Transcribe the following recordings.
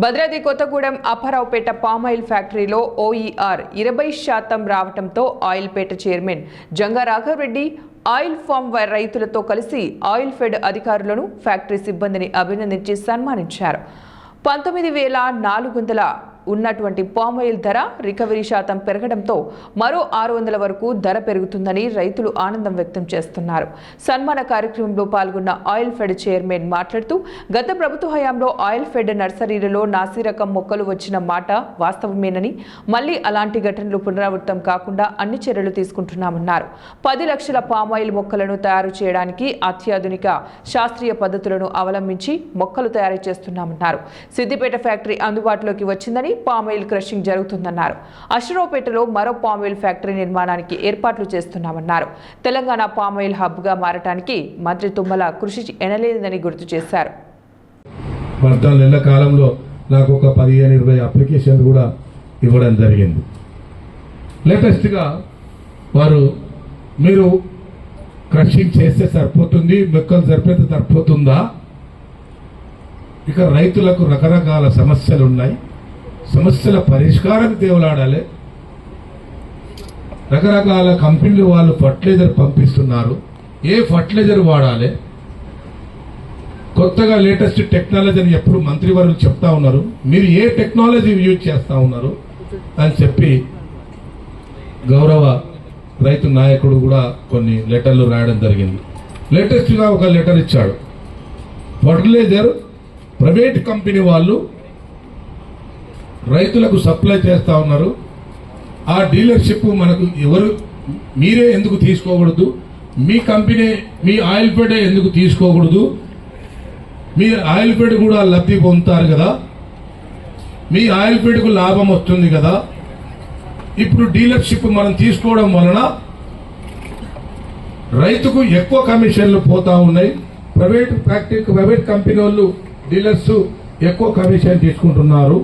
Bhadradri Kothagudem Apparaopeta palm oil ఫ్యాక్టరీలో OER 20% రావడంతో ఆయిల్పేట chairman Janga Raghava Reddy oil palm రైతులతో కలిసి ఆయిల్ ఫెడ్ అధికారులను ఫ్యాక్టరీ సిబ్బందిని అభినందించి సన్మానించారు. 19,400 ఉన్నటువంటి పామాయిల్ ధర రికవరీ శాతం పెరగడంతో మరో 600 వరకు ధర పెరుగుతుందని రైతులు ఆనందం వ్యక్తం చేస్తున్నారు. సన్మాన కార్యక్రమంలో పాల్గొన్న ఆయిల్ ఫెడ్ చైర్మన్ మాట్లాడుతూ గత ప్రభుత్వ హయాంలో ఆయిల్ ఫెడ్ నర్సరీలలో నాసిరకం మొక్కలు వచ్చిన మాట వాస్తవమేనని మళ్లీ అలాంటి ఘటనలు పునరావృతం కాకుండా అన్ని చర్యలు తీసుకుంటున్నామన్నారు. 10 లక్షల పామాయిల్ మొక్కలను తయారు చేయడానికి అత్యాధునిక శాస్త్రీయ పద్ధతులను అవలంబించి మొక్కలు తయారు చేస్తున్నామన్నారు. సిద్దిపేట ఫ్యాక్టరీ అందుబాటులోకి వచ్చిందని పామాయిల్ క్రషింగ్ జరుగుతుందన్నారు. అశ్వరావుపేటలో మరో పామాయిల్ ఫ్యాక్టరీ నిర్మాణానికి ఏర్పాట్లు చేస్తున్నామన్నారు. తెలంగాణ పామాయిల్ హబ్ గా మారటానికి మంత్రి తుమ్మల కృషి ఎనలేదని గుర్తు చేశారు. 14 నెలల కాలంలో నాకు ఒక 15-20 అప్లికేషన్లు కూడా ఇవ్వడం జరిగింది. లేటెస్ట్గా మీరు క్రషింగ్ చేస్తే సరిపోతుంది, మొక్కలు సరిపోతే సరిపోతుందా? ఇక రైతులకు రకరకాల సమస్యలు ఉన్నాయి, సమస్యల పరిష్కారం తేవలాడాలి. రకరకాల కంపెనీలు వాళ్ళు ఫర్టిలైజర్ పంపిస్తున్నారు, ఏ ఫర్టిలైజర్ వాడాలి, కొత్తగా లేటెస్ట్ టెక్నాలజీ అని ఎప్పుడు మంత్రివర్యులు చెప్తా ఉన్నారు, మీరు ఏ టెక్నాలజీ యూజ్ చేస్తా ఉన్నారు అని చెప్పి గౌరవ రైతు నాయకుడు కూడా కొన్ని లెటర్లు రాయడం జరిగింది. లేటెస్ట్గా ఒక లెటర్ ఇచ్చాడు. ఫర్టిలైజర్ ప్రైవేట్ కంపెనీ వాళ్ళు రైతులకు సప్లై చేస్తా ఉన్నారు, ఆ డీలర్షిప్ మనకు మీరే ఎందుకు తీసుకోకూడదు, మీ కంపెనీ మీ ఆయిల్ ఫెడ్ ఎందుకు తీసుకోకూడదు, మీ ఆయిల్ ఫెడ్ కూడా లబ్ధి పొందుతారు కదా, మీ ఆయిల్ ఫెడ్కు లాభం వస్తుంది కదా. ఇప్పుడు డీలర్షిప్ మనం తీసుకోవడం వలన రైతుకు ఎక్కువ కమిషన్లు పోతా ఉన్నాయి. ప్రైవేట్ కంపెనీ వాళ్ళు డీలర్స్ ఎక్కువ కమిషన్ తీసుకుంటున్నారు.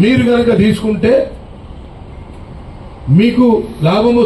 మీరు కనుక తీసుకుంటే మీకు లాభము